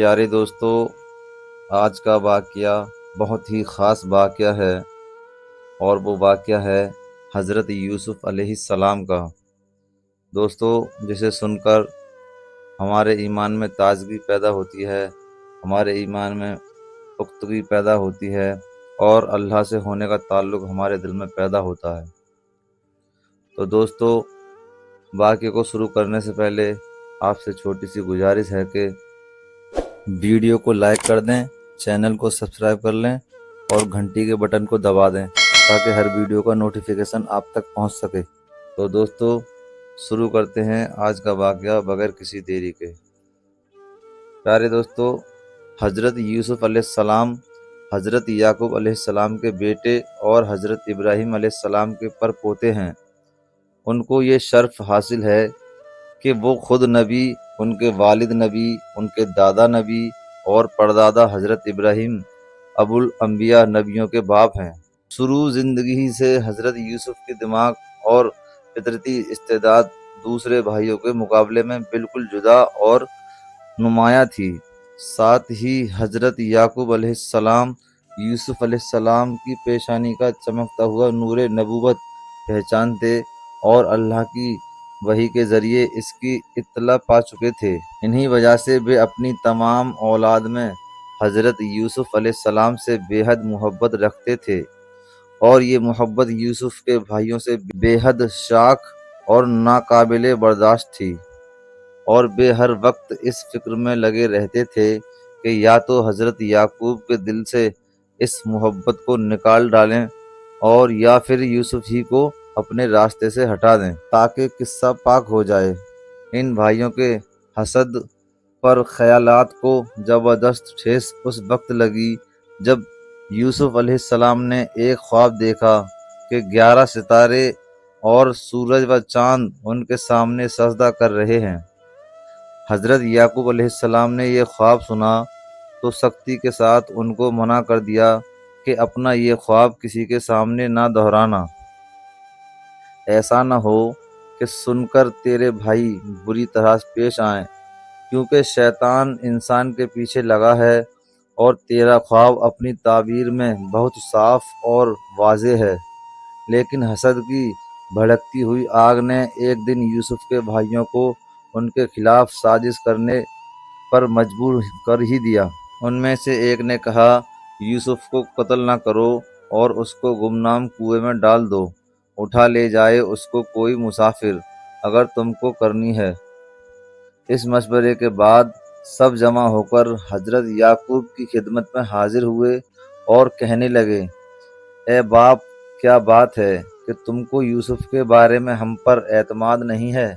پیارے دوستو، آج کا واقعہ بہت ہی خاص واقعہ ہے اور وہ واقعہ ہے حضرت یوسف علیہ السلام کا۔ دوستو، جسے سن کر ہمارے ایمان میں تازگی پیدا ہوتی ہے، ہمارے ایمان میں پختگی پیدا ہوتی ہے اور اللہ سے ہونے کا تعلق ہمارے دل میں پیدا ہوتا ہے۔ تو دوستو، واقعے کو شروع کرنے سے پہلے آپ سے چھوٹی سی گزارش ہے کہ ویڈیو کو لائک کر دیں، چینل کو سبسکرائب کر لیں اور گھنٹی کے بٹن کو دبا دیں تاکہ ہر ویڈیو کا نوٹیفیکیشن آپ تک پہنچ سکے۔ تو دوستو، شروع کرتے ہیں آج کا واقعہ بغیر کسی دیری کے۔ پیارے دوستو، حضرت یوسف علیہ السلام حضرت یعقوب علیہ السلام کے بیٹے اور حضرت ابراہیم علیہ السلام کے پر پوتے ہیں۔ ان کو یہ شرف حاصل ہے کہ وہ خود نبی، ان کے والد نبی، ان کے دادا نبی اور پردادا حضرت ابراہیم ابو الانبیاء نبیوں کے باپ ہیں۔ شروع زندگی ہی سے حضرت یوسف کے دماغ اور فطرتی استعداد دوسرے بھائیوں کے مقابلے میں بالکل جدا اور نمایاں تھی۔ ساتھ ہی حضرت یعقوب علیہ السلام یوسف علیہ السلام کی پیشانی کا چمکتا ہوا نور نبوت پہچانتے اور اللہ کی وحی کے ذریعے اس کی اطلاع پا چکے تھے۔ انہی وجہ سے وہ اپنی تمام اولاد میں حضرت یوسف علیہ السلام سے بے حد محبت رکھتے تھے اور یہ محبت یوسف کے بھائیوں سے بے حد شاک اور ناقابل برداشت تھی، اور وہ ہر وقت اس فکر میں لگے رہتے تھے کہ یا تو حضرت یعقوب کے دل سے اس محبت کو نکال ڈالیں اور یا پھر یوسف ہی کو اپنے راستے سے ہٹا دیں تاکہ قصہ پاک ہو جائے۔ ان بھائیوں کے حسد پر خیالات کو زبردست ٹھیس اس وقت لگی جب یوسف علیہ السلام نے ایک خواب دیکھا کہ 11 ستارے اور سورج و چاند ان کے سامنے سجدہ کر رہے ہیں۔ حضرت یعقوب علیہ السلام نے یہ خواب سنا تو سختی کے ساتھ ان کو منع کر دیا کہ اپنا یہ خواب کسی کے سامنے نہ دہرانا، ایسا نہ ہو کہ سن کر تیرے بھائی بری طرح پیش آئیں، کیونکہ شیطان انسان کے پیچھے لگا ہے اور تیرا خواب اپنی تعبیر میں بہت صاف اور واضح ہے۔ لیکن حسد کی بھڑکتی ہوئی آگ نے ایک دن یوسف کے بھائیوں کو ان کے خلاف سازش کرنے پر مجبور کر ہی دیا۔ ان میں سے ایک نے کہا، یوسف کو قتل نہ کرو اور اس کو گمنام کنویں میں ڈال دو، اٹھا لے جائے اس کو کوئی مسافر، اگر تم کو کرنی ہے۔ اس مشورے کے بعد سب جمع ہو کر حضرت یعقوب کی خدمت میں حاضر ہوئے اور کہنے لگے، اے باپ، کیا بات ہے کہ تم کو یوسف کے بارے میں ہم پر اعتماد نہیں ہے،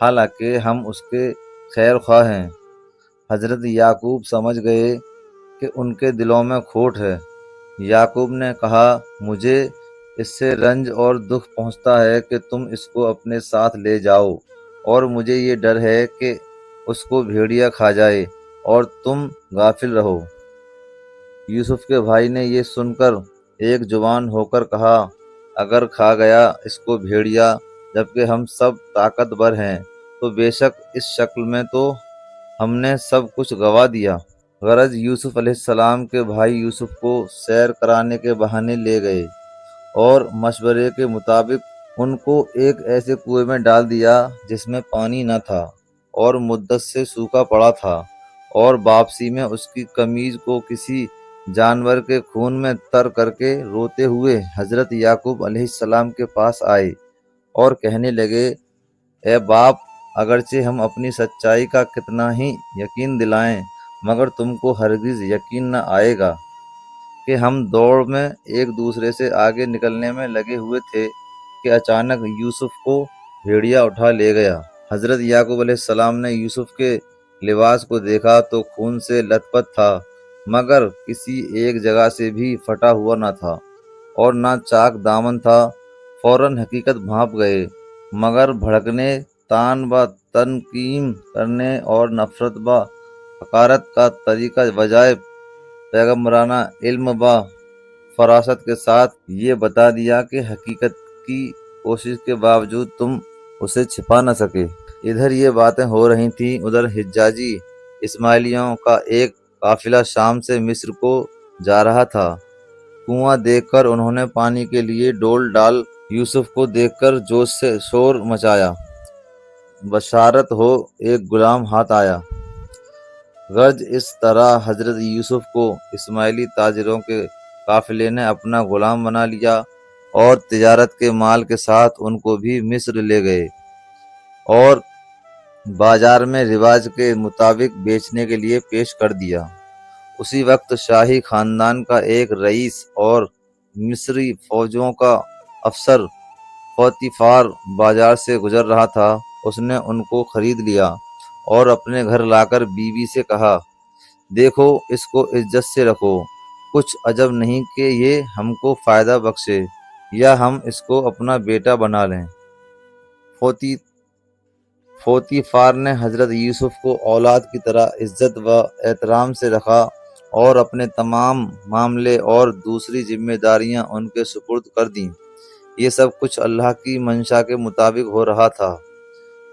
حالانکہ ہم اس کے خیر خواہ ہیں۔ حضرت یعقوب سمجھ گئے کہ ان کے دلوں میں کھوٹ ہے۔ یعقوب نے کہا، مجھے اس سے رنج اور دکھ پہنچتا ہے کہ تم اس کو اپنے ساتھ لے جاؤ، اور مجھے یہ ڈر ہے کہ اس کو بھیڑیا کھا جائے اور تم غافل رہو۔ یوسف کے بھائی نے یہ سن کر ایک زبان ہو کر کہا، اگر کھا گیا اس کو بھیڑیا جبکہ ہم سب طاقتور ہیں تو بے شک اس شکل میں تو ہم نے سب کچھ گنوا دیا۔ غرض یوسف علیہ السلام کے بھائی یوسف کو سیر کرانے کے بہانے لے گئے اور مشورے کے مطابق ان کو ایک ایسے کنویں میں ڈال دیا جس میں پانی نہ تھا اور مدت سے سوکھا پڑا تھا، اور واپسی میں اس کی قمیض کو کسی جانور کے خون میں تر کر کے روتے ہوئے حضرت یعقوب علیہ السلام کے پاس آئے اور کہنے لگے، اے باپ، اگرچہ ہم اپنی سچائی کا کتنا ہی یقین دلائیں مگر تم کو ہرگز یقین نہ آئے گا کہ ہم دوڑ میں ایک دوسرے سے آگے نکلنے میں لگے ہوئے تھے کہ اچانک یوسف کو بھیڑیا اٹھا لے گیا۔ حضرت یعقوب علیہ السلام نے یوسف کے لباس کو دیکھا تو خون سے لت پت تھا، مگر کسی ایک جگہ سے بھی پھٹا ہوا نہ تھا اور نہ چاک دامن تھا۔ فوراً حقیقت بھانپ گئے، مگر بھڑکنے، تان و تنقیم کرنے اور نفرت و حقارت کا طریقہ بجائے پیغمبرانہ علم و فراست کے ساتھ یہ بتا دیا کہ حقیقت کی کوشش کے باوجود تم اسے چھپا نہ سکے۔ ادھر یہ باتیں ہو رہی تھیں، ادھر حجاجی اسماعیلیوں کا ایک قافلہ شام سے مصر کو جا رہا تھا۔ کنواں دیکھ کر انہوں نے پانی کے لیے ڈول ڈال یوسف کو دیکھ کر جوش سے شور مچایا۔ بشارت ہو، ایک غلام ہاتھ آیا۔ غرض اس طرح حضرت یوسف کو اسماعیلی تاجروں کے قافلے نے اپنا غلام بنا لیا اور تجارت کے مال کے ساتھ ان کو بھی مصر لے گئے اور بازار میں رواج کے مطابق بیچنے کے لیے پیش کر دیا۔ اسی وقت شاہی خاندان کا ایک رئیس اور مصری فوجوں کا افسر پوتیفار بازار سے گزر رہا تھا۔ اس نے ان کو خرید لیا اور اپنے گھر لا کر بیوی سے کہا، دیکھو اس کو عزت سے رکھو، کچھ عجب نہیں کہ یہ ہم کو فائدہ بخشے یا ہم اس کو اپنا بیٹا بنا لیں۔ پوتیفار نے حضرت یوسف کو اولاد کی طرح عزت و احترام سے رکھا اور اپنے تمام معاملے اور دوسری ذمہ داریاں ان کے سپرد کر دیں۔ یہ سب کچھ اللہ کی منشا کے مطابق ہو رہا تھا،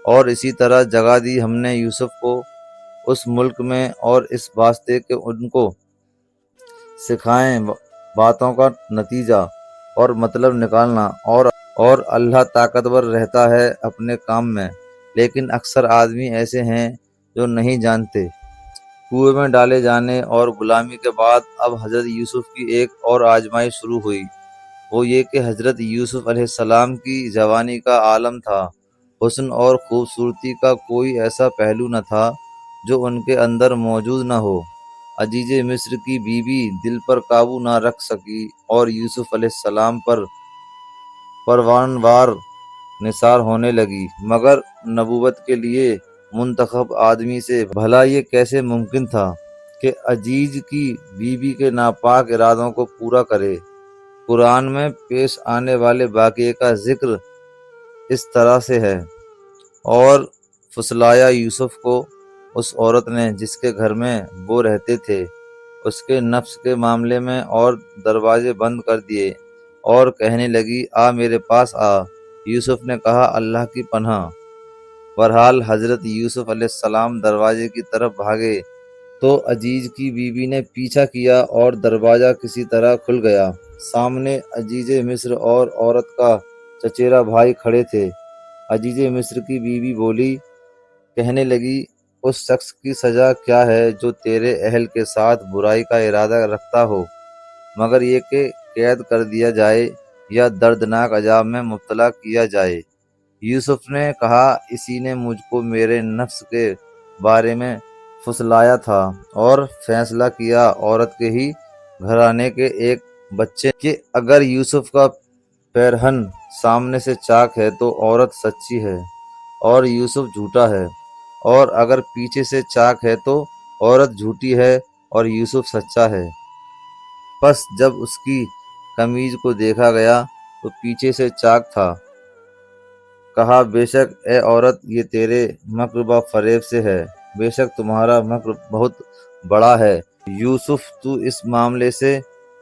اور اسی طرح جگہ دی ہم نے یوسف کو اس ملک میں، اور اس واسطے کہ ان کو سکھائیں باتوں کا نتیجہ اور مطلب نکالنا، اور اللہ طاقتور رہتا ہے اپنے کام میں، لیکن اکثر آدمی ایسے ہیں جو نہیں جانتے۔ کنویں میں ڈالے جانے اور غلامی کے بعد اب حضرت یوسف کی ایک اور آزمائش شروع ہوئی۔ وہ یہ کہ حضرت یوسف علیہ السلام کی جوانی کا عالم تھا۔ حسن اور خوبصورتی کا کوئی ایسا پہلو نہ تھا جو ان کے اندر موجود نہ ہو۔ عزیز مصر کی بیوی دل پر قابو نہ رکھ سکی اور یوسف علیہ السلام پر پروان وار نثار ہونے لگی، مگر نبوت کے لیے منتخب آدمی سے بھلا یہ کیسے ممکن تھا کہ عزیز کی بیوی کے ناپاک ارادوں کو پورا کرے؟ قرآن میں پیش آنے والے واقعے کا ذکر اس طرح سے ہے، اور پھسلایا یوسف کو اس عورت نے جس کے گھر میں وہ رہتے تھے، اس کے نفس کے معاملے میں، اور دروازے بند کر دیے، اور کہنے لگی، آ میرے پاس آ۔ یوسف نے کہا، اللہ کی پناہ۔ بہرحال حضرت یوسف علیہ السلام دروازے کی طرف بھاگے تو عزیز کی بیوی نے پیچھا کیا اور دروازہ کسی طرح کھل گیا۔ سامنے عزیز مصر اور عورت کا چچیرا بھائی کھڑے تھے۔ عزیز مصر کی بیوی بولی، کہنے لگی، اس شخص کی سزا کیا ہے جو تیرے اہل کے ساتھ برائی کا ارادہ رکھتا ہو، مگر یہ کہ قید کر دیا جائے یا دردناک عذاب میں مبتلا کیا جائے؟ یوسف نے کہا، اسی نے مجھ کو میرے نفس کے بارے میں پھسلایا تھا اور فیصلہ کیا عورت کے ہی گھرانے کے ایک بچے کہ اگر یوسف کا پیرہن سامنے سے چاک ہے تو عورت سچی ہے اور یوسف جھوٹا ہے، اور اگر پیچھے سے چاک ہے تو عورت جھوٹی ہے اور یوسف سچا ہے۔ پس جب اس کی قمیض کو دیکھا گیا تو پیچھے سے چاک تھا۔ کہا، بے شک اے عورت یہ تیرے مکر و فریب سے ہے، بے شک تمہارا مکر بہت بڑا ہے۔ یوسف تو اس معاملے سے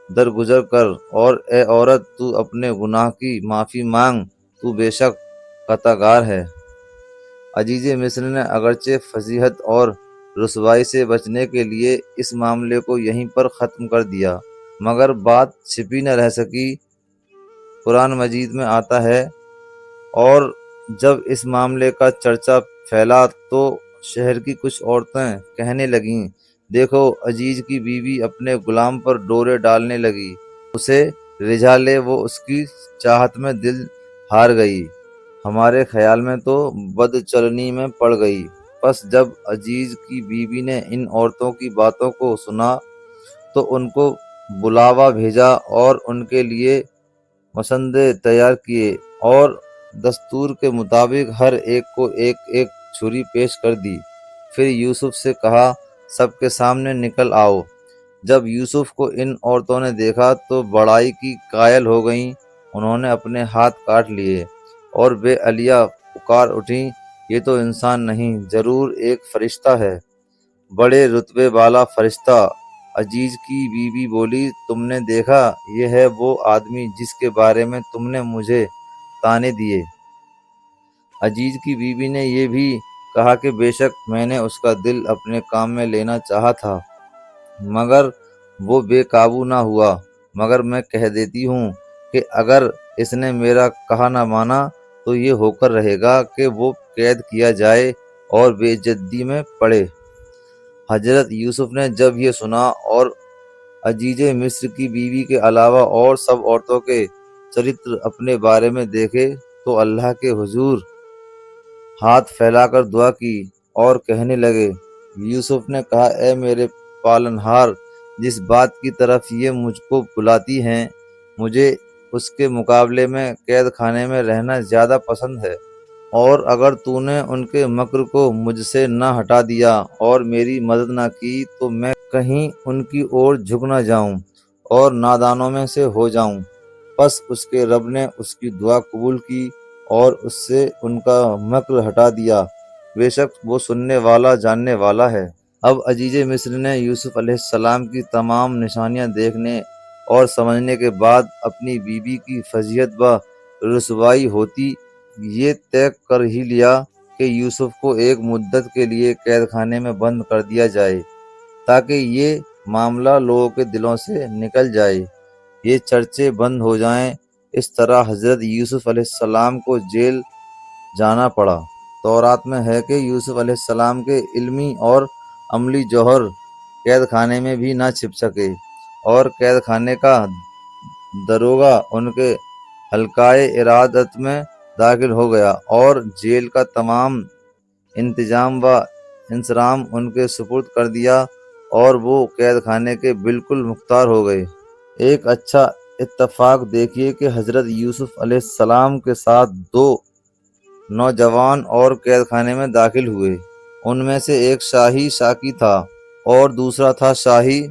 درگزر کر، اور اے عورت تو اپنے گناہ کی معافی مانگ، تو بے شک خطا گار ہے۔ عزیز مصر نے اگرچہ فضیحت اور رسوائی سے بچنے کے لیے اس معاملے کو یہیں پر ختم کر دیا، مگر بات چھپی نہ رہ سکی۔ قرآن مجید میں آتا ہے، اور جب اس معاملے کا چرچا پھیلا تو شہر کی کچھ عورتیں کہنے لگیں، دیکھو عزیز کی بیوی اپنے غلام پر ڈورے ڈالنے لگی، اسے رجھا لے، وہ اس کی چاہت میں دل ہار گئی، ہمارے خیال میں تو بد چلنی میں پڑ گئی۔ پس جب عزیز کی بیوی نے ان عورتوں کی باتوں کو سنا تو ان کو بلاوا بھیجا اور ان کے لیے مسندے تیار کیے، اور دستور کے مطابق ہر ایک کو ایک ایک چھری پیش کر دی۔ پھر یوسف سے کہا، سب کے سامنے نکل آؤ۔ جب یوسف کو ان عورتوں نے دیکھا تو بڑائی کی قائل ہو گئیں، انہوں نے اپنے ہاتھ کاٹ لیے اور بے علیہ پکار اٹھیں، یہ تو انسان نہیں، ضرور ایک فرشتہ ہے، بڑے رتبے والا فرشتہ۔ عزیز کی بیوی بولی، تم نے دیکھا، یہ ہے وہ آدمی جس کے بارے میں تم نے مجھے طعنے دیے۔ عزیز کی بیوی نے یہ بھی کہا کہ بے شک میں نے اس کا دل اپنے کام میں لینا چاہا تھا، مگر وہ بے قابو نہ ہوا۔ مگر میں کہہ دیتی ہوں کہ اگر اس نے میرا کہا نہ مانا تو یہ ہو کر رہے گا کہ وہ قید کیا جائے اور بے عزتی میں پڑے۔ حضرت یوسف نے جب یہ سنا اور عزیز مصر کی بیوی کے علاوہ اور سب عورتوں کے چرتر اپنے بارے میں دیکھے تو اللہ کے حضور ہاتھ پھیلا کر دعا کی اور کہنے لگے۔ یوسف نے کہا، اے میرے پالنہار، جس بات کی طرف یہ مجھ کو بلاتی ہیں، مجھے اس کے مقابلے میں قید خانے میں رہنا زیادہ پسند ہے، اور اگر تو نے ان کے مکر کو مجھ سے نہ ہٹا دیا اور میری مدد نہ کی تو میں کہیں ان کی اور جھک نہ جاؤں اور نادانوں میں سے ہو جاؤں۔ پس اس کے رب نے اس کی دعا قبول کی اور اس سے ان کا مکر ہٹا دیا، بے شک وہ سننے والا جاننے والا ہے۔ اب عزیز مصر نے یوسف علیہ السلام کی تمام نشانیاں دیکھنے اور سمجھنے کے بعد اپنی بیوی کی فضیحت و رسوائی ہوتی یہ طے کر ہی لیا کہ یوسف کو ایک مدت کے لیے قید خانے میں بند کر دیا جائے تاکہ یہ معاملہ لوگوں کے دلوں سے نکل جائے، یہ چرچے بند ہو جائیں۔ اس طرح حضرت یوسف علیہ السلام کو جیل جانا پڑا۔ تورات میں ہے کہ یوسف علیہ السلام کے علمی اور عملی جوہر قید خانے میں بھی نہ چھپ سکے، اور قید خانے کا داروغہ ان کے حلقۂ ارادت میں داخل ہو گیا اور جیل کا تمام انتظام و انصرام ان کے سپرد کر دیا اور وہ قید خانے کے بالکل مختار ہو گئے۔ ایک اچھا اتفاق دیکھیے کہ حضرت یوسف علیہ السلام کے ساتھ دو نوجوان اور قید خانے میں داخل ہوئے۔ ان میں سے ایک شاہی ساقی تھا اور دوسرا تھا شاہی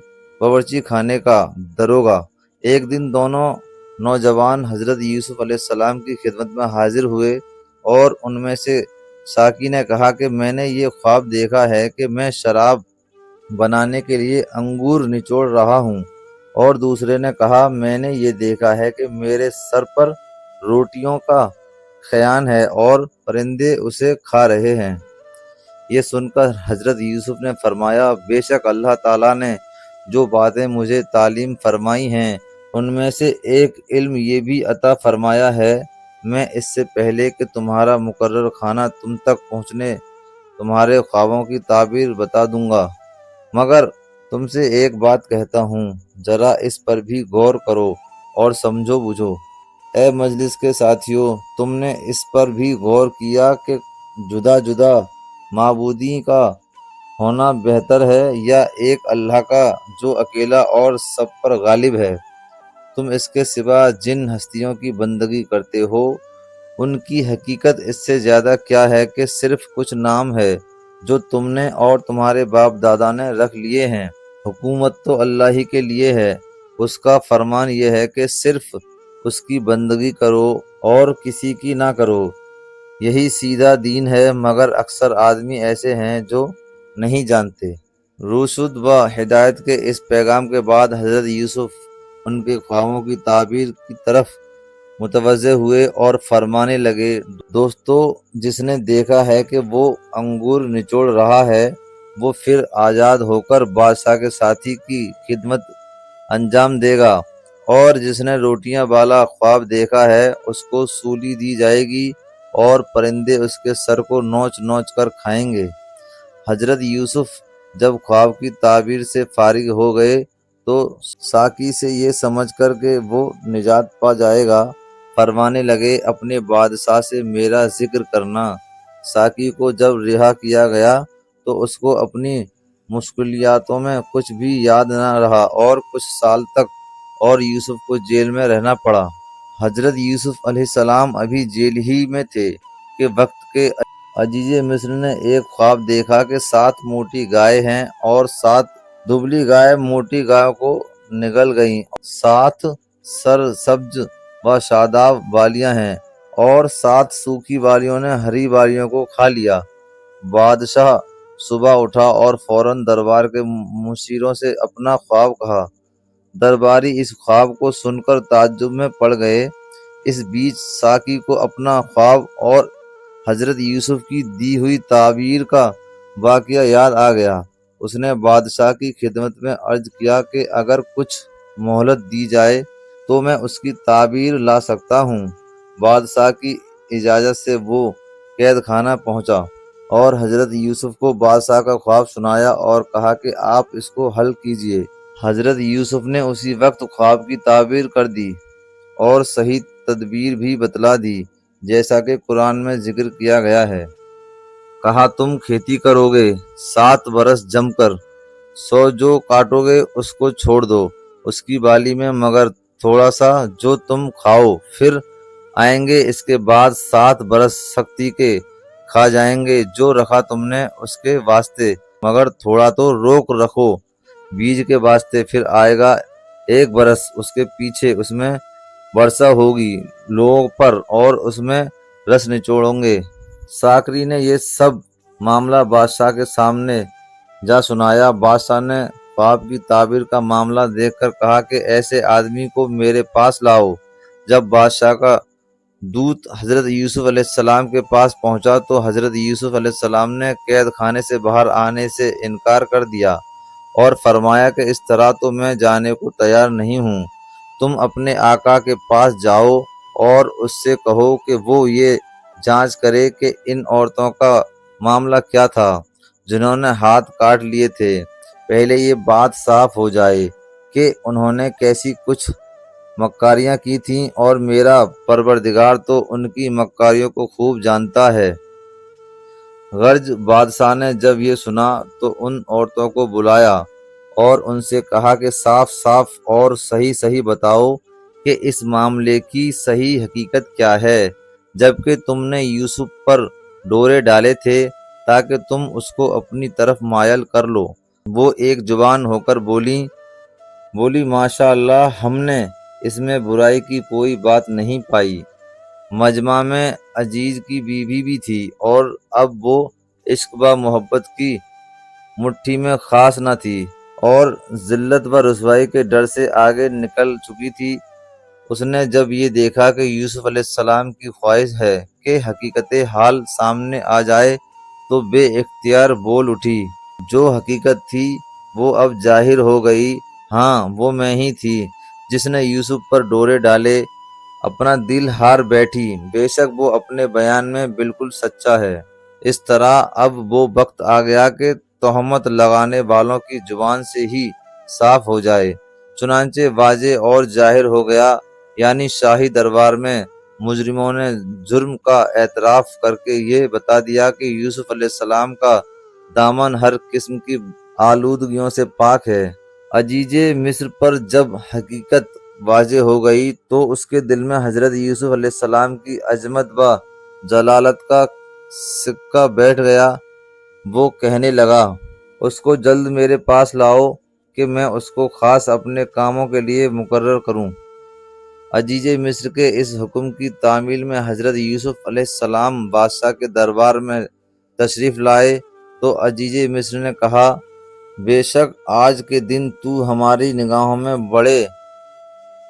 باورچی خانے کا داروغہ۔ ایک دن دونوں نوجوان حضرت یوسف علیہ السلام کی خدمت میں حاضر ہوئے اور ان میں سے ساقی نے کہا کہ میں نے یہ خواب دیکھا ہے کہ میں شراب بنانے کے لیے انگور نچوڑ رہا ہوں، اور دوسرے نے کہا میں نے یہ دیکھا ہے کہ میرے سر پر روٹیوں کا خیان ہے اور پرندے اسے کھا رہے ہیں۔ یہ سن کر حضرت یوسف نے فرمایا، بے شک اللہ تعالیٰ نے جو باتیں مجھے تعلیم فرمائی ہیں ان میں سے ایک علم یہ بھی عطا فرمایا ہے، میں اس سے پہلے کہ تمہارا مقرر کھانا تم تک پہنچنے تمہارے خوابوں کی تعبیر بتا دوں گا، مگر تم سے ایک بات کہتا ہوں، ذرا اس پر بھی غور کرو اور سمجھو بوجھو۔ اے مجلس کے ساتھیوں، تم نے اس پر بھی غور کیا کہ جدا جدا معبودی کا ہونا بہتر ہے یا ایک اللہ کا جو اکیلا اور سب پر غالب ہے؟ تم اس کے سوا جن ہستیوں کی بندگی کرتے ہو ان کی حقیقت اس سے زیادہ کیا ہے کہ صرف کچھ نام ہے جو تم نے اور تمہارے باپ دادا نے رکھ لیے ہیں۔ حکومت تو اللہ ہی کے لیے ہے، اس کا فرمان یہ ہے کہ صرف اس کی بندگی کرو اور کسی کی نہ کرو، یہی سیدھا دین ہے، مگر اکثر آدمی ایسے ہیں جو نہیں جانتے۔ رشد و ہدایت کے اس پیغام کے بعد حضرت یوسف ان کے خوابوں کی تعبیر کی طرف متوجہ ہوئے اور فرمانے لگے، دوستو، جس نے دیکھا ہے کہ وہ انگور نچوڑ رہا ہے وہ پھر آزاد ہو کر بادشاہ کے ساتھی کی خدمت انجام دے گا، اور جس نے روٹیاں والا خواب دیکھا ہے اس کو سولی دی جائے گی اور پرندے اس کے سر کو نوچ نوچ کر کھائیں گے۔ حضرت یوسف جب خواب کی تعبیر سے فارغ ہو گئے تو ساقی سے یہ سمجھ کر کہ وہ نجات پا جائے گا فرمانے لگے، اپنے بادشاہ سے میرا ذکر کرنا۔ ساقی کو جب رہا کیا گیا تو اس کو اپنی مشکلاتوں میں کچھ بھی یاد نہ رہا اور کچھ سال تک اور یوسف کو جیل میں رہنا پڑا۔ حضرت یوسف علیہ السلام ابھی جیل ہی میں تھے کہ وقت کے عزیز مصر نے ایک خواب دیکھا کہ 7 موٹی گائے ہیں اور 7 دبلی گائے موٹی گائے کو نگل گئیں، 7 سرسبز و شاداب بالیاں ہیں اور 7 سوکھی بالیوں نے ہری بالیوں کو کھا لیا۔ بادشاہ صبح اٹھا اور فوراً دربار کے مشیروں سے اپنا خواب کہا۔ درباری اس خواب کو سن کر تعجب میں پڑ گئے۔ اس بیچ ساقی کو اپنا خواب اور حضرت یوسف کی دی ہوئی تعبیر کا واقعہ یاد آ گیا۔ اس نے بادشاہ کی خدمت میں عرض کیا کہ اگر کچھ مہلت دی جائے تو میں اس کی تعبیر لا سکتا ہوں۔ بادشاہ کی اجازت سے وہ قید خانہ پہنچا اور حضرت یوسف کو بادشاہ کا خواب سنایا اور کہا کہ آپ اس کو حل کیجیے۔ حضرت یوسف نے اسی وقت خواب کی تعبیر کر دی اور صحیح تدبیر بھی بتلا دی، جیسا کہ قرآن میں ذکر کیا گیا ہے۔ کہا تم کھیتی کرو گے 7 برس جم کر، 100 جو کاٹو گے اس کو چھوڑ دو اس کی بالی میں، مگر تھوڑا سا جو تم کھاؤ، پھر آئیں گے اس کے بعد 7 برس سختی کے، کھا جائیں گے جو رکھا تم نے اس کے واسطے، مگر تھوڑا تو روک رکھو بیج کے واسطے، پھر آئے گا 1 برس اس کے پیچھے، اس میں برسا ہوگی لوگوں پر اور اس میں رس نچوڑیں گے۔ ساکری نے یہ سب معاملہ بادشاہ کے سامنے جا سنایا۔ بادشاہ نے خواب کی تعبیر کا معاملہ دیکھ کر کہا کہ ایسے آدمی کو میرے پاس لاؤ۔ جب بادشاہ کا دودت حضرت یوسف علیہ السلام کے پاس پہنچا تو حضرت یوسف علیہ السلام نے قید خانے سے باہر آنے سے انکار کر دیا اور فرمایا کہ اس طرح تو میں جانے کو تیار نہیں ہوں۔ تم اپنے آقا کے پاس جاؤ اور اس سے کہو کہ وہ یہ جانچ کرے کہ ان عورتوں کا معاملہ کیا تھا جنہوں نے ہاتھ کاٹ لیے تھے۔ پہلے یہ بات صاف ہو جائے کہ انہوں نے کیسی کچھ مکاریاں کی تھیں، اور میرا پروردگار تو ان کی مکاریوں کو خوب جانتا ہے۔ غرض بادشاہ نے جب یہ سنا تو ان عورتوں کو بلایا اور ان سے کہا کہ صاف صاف اور صحیح صحیح بتاؤ کہ اس معاملے کی صحیح حقیقت کیا ہے، جبکہ تم نے یوسف پر ڈورے ڈالے تھے تاکہ تم اس کو اپنی طرف مائل کر لو۔ وہ ایک زبان ہو کر بولی ماشاء اللہ، ہم نے اس میں برائی کی کوئی بات نہیں پائی۔ مجمع میں عزیز کی بیوی بھی تھی اور اب وہ عشق و محبت کی مٹھی میں خاص نہ تھی اور ذلت و رسوائی کے ڈر سے آگے نکل چکی تھی۔ اس نے جب یہ دیکھا کہ یوسف علیہ السلام کی خواہش ہے کہ حقیقت حال سامنے آ جائے تو بے اختیار بول اٹھی۔ جو حقیقت تھی وہ اب ظاہر ہو گئی۔ ہاں، وہ میں ہی تھی جس نے یوسف پر ڈورے ڈالے، اپنا دل ہار بیٹھی۔ بے شک وہ اپنے بیان میں بالکل سچا ہے۔ اس طرح اب وہ وقت آ گیا کہ تہمت لگانے والوں کی زبان سے ہی صاف ہو جائے۔ چنانچہ واضح اور ظاہر ہو گیا، یعنی شاہی دربار میں مجرموں نے جرم کا اعتراف کر کے یہ بتا دیا کہ یوسف علیہ السلام کا دامن ہر قسم کی آلودگیوں سے پاک ہے۔ عزیز مصر پر جب حقیقت واضح ہو گئی تو اس کے دل میں حضرت یوسف علیہ السلام کی عظمت و جلالت کا سکہ بیٹھ گیا۔ وہ کہنے لگا، اس کو جلد میرے پاس لاؤ کہ میں اس کو خاص اپنے کاموں کے لیے مقرر کروں۔ عزیز مصر کے اس حکم کی تعمیل میں حضرت یوسف علیہ السلام بادشاہ کے دربار میں تشریف لائے تو عزیز مصر نے کہا، بے شک آج کے دن تو ہماری نگاہوں میں بڑے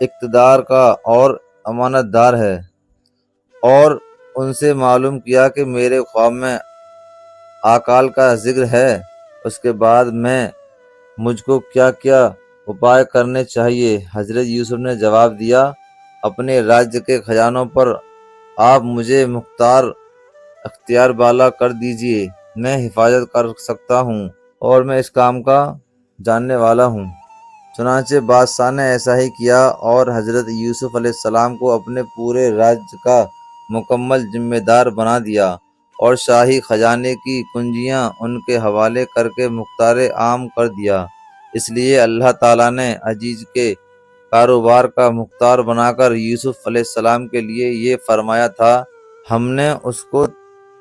اقتدار کا اور امانت دار ہے۔ اور ان سے معلوم کیا کہ میرے خواب میں اکال کا ذکر ہے، اس کے بعد میں مجھ کو کیا کیا اپائے کرنے چاہیے۔ حضرت یوسف نے جواب دیا، اپنے راج کے خزانوں پر آپ مجھے اختیار بالا کر دیجیے، میں حفاظت کر سکتا ہوں اور میں اس کام کا جاننے والا ہوں۔ چنانچہ بادشاہ نے ایسا ہی کیا اور حضرت یوسف علیہ السلام کو اپنے پورے راج کا مکمل ذمہ دار بنا دیا اور شاہی خزانے کی کنجیاں ان کے حوالے کر کے مختار عام کر دیا۔ اس لیے اللہ تعالیٰ نے عزیز کے کاروبار کا مختار بنا کر یوسف علیہ السلام کے لیے یہ فرمایا تھا، ہم نے اس کو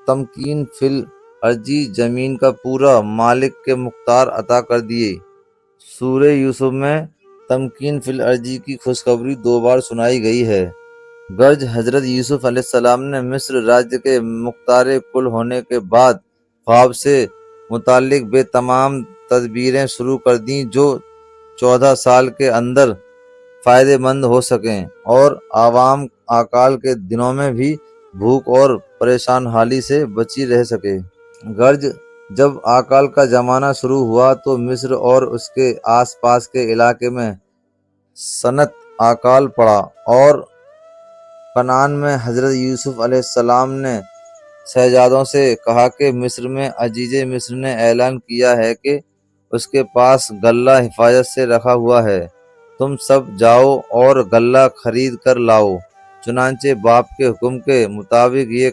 تمکین فی الارض، زمین کا پورا مالک کے مختار عطا کر دیے۔ سورہ یوسف میں تمکین فی الارض کی خوشخبری 2 بار سنائی گئی ہے۔ غرض حضرت یوسف علیہ السلام نے مصر راج کے مختار کل ہونے کے بعد خواب سے متعلق بے تمام تدبیریں شروع کر دیں جو 14 سال کے اندر فائدہ مند ہو سکیں اور عوام اکال کے دنوں میں بھی بھوک اور پریشان حالی سے بچی رہ سکے۔ غرض جب اکال کا زمانہ شروع ہوا تو مصر اور اس کے آس پاس کے علاقے میں سنت اکال پڑا، اور کنعان میں حضرت یوسف علیہ السلام نے شہزادوں سے کہا کہ مصر میں عزیز مصر نے اعلان کیا ہے کہ اس کے پاس غلہ حفاظت سے رکھا ہوا ہے، تم سب جاؤ اور غلہ خرید کر لاؤ۔ چنانچہ باپ کے حکم کے مطابق یہ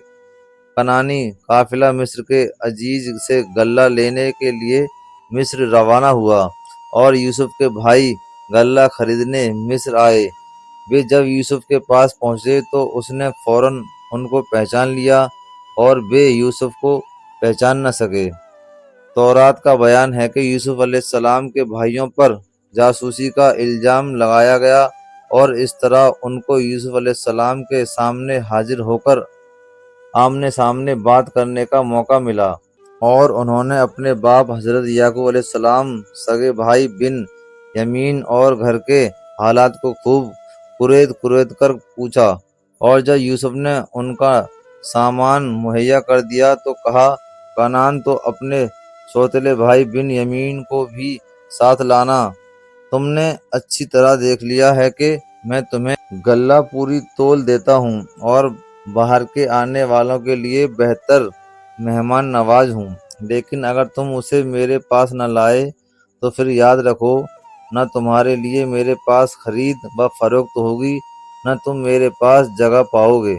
کنعانی قافلہ مصر کے عزیز سے غلہ لینے کے لیے مصر روانہ ہوا، اور یوسف کے بھائی غلہ خریدنے مصر آئے۔ وہ جب یوسف کے پاس پہنچے تو اس نے فوراً ان کو پہچان لیا، اور وہ یوسف کو پہچان نہ سکے۔ تورات کا بیان ہے کہ یوسف علیہ السلام کے بھائیوں پر جاسوسی کا الزام لگایا گیا، اور اس طرح ان کو یوسف علیہ السلام کے سامنے حاضر ہو کر آمنے سامنے بات کرنے کا موقع ملا، اور انہوں نے اپنے باپ حضرت یعقوب علیہ السلام، سگے بھائی بن یمین اور گھر کے حالات کو خوب کریت کر پوچھا، اور جب یوسف نے ان کا سامان مہیا کر دیا تو کہا، کنعان تو اپنے سوتیلے بھائی بن یمین کو بھی ساتھ لانا، تم نے اچھی طرح دیکھ لیا ہے کہ میں تمہیں غلہ پوری تول دیتا ہوں، اور باہر کے آنے والوں کے لیے بہتر مہمان نواز ہوں، لیکن اگر تم اسے میرے پاس نہ لائے تو پھر یاد رکھو، نہ تمہارے لیے میرے پاس خرید و فروخت ہوگی، نہ تم میرے پاس جگہ پاؤ گے۔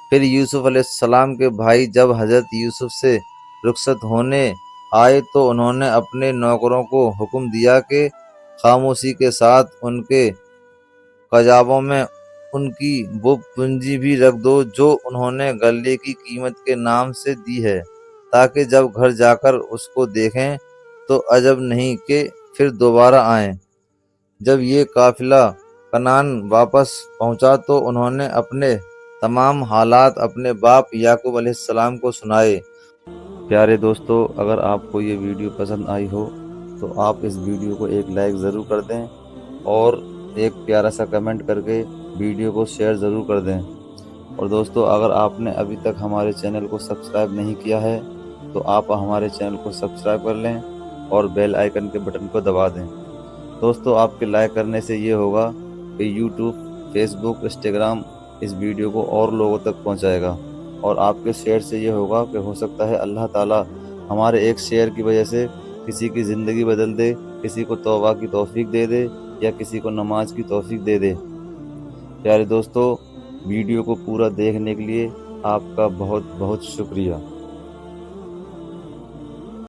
پھر یوسف علیہ السلام کے بھائی جب حضرت یوسف سے رخصت ہونے آئے تو انہوں نے اپنے نوکروں کو حکم دیا کہ خاموشی کے ساتھ ان کے خزانوں میں ان کی وہ پونجی بھی رکھ دو جو انہوں نے غلے کی قیمت کے نام سے دی ہے، تاکہ جب گھر جا کر اس کو دیکھیں تو عجب نہیں کہ پھر دوبارہ آئیں۔ جب یہ قافلہ کنعان واپس پہنچا تو انہوں نے اپنے تمام حالات اپنے باپ یعقوب علیہ السلام کو سنائے۔ پیارے دوستو، اگر آپ کو یہ ویڈیو پسند آئی ہو تو آپ اس ویڈیو کو ایک لائک ضرور کر دیں، اور ایک پیارا سا کمنٹ کر کے ویڈیو کو شیئر ضرور کر دیں۔ اور دوستو، اگر آپ نے ابھی تک ہمارے چینل کو سبسکرائب نہیں کیا ہے تو آپ ہمارے چینل کو سبسکرائب کر لیں اور بیل آئیکن کے بٹن کو دبا دیں۔ دوستو، آپ کے لائک کرنے سے یہ ہوگا کہ یوٹیوب، فیس بک، انسٹاگرام اس ویڈیو کو اور لوگوں تک پہنچائے گا، اور آپ کے شیئر سے یہ ہوگا کہ ہو سکتا ہے اللہ تعالیٰ ہمارے ایک شیئر کی وجہ سے کسی کی زندگی بدل دے، کسی کو توبہ کی توفیق دے دے، یا کسی کو نماز کی توفیق دے دے۔ پیارے دوستو، ویڈیو کو پورا دیکھنے کے لیے آپ کا بہت بہت شکریہ۔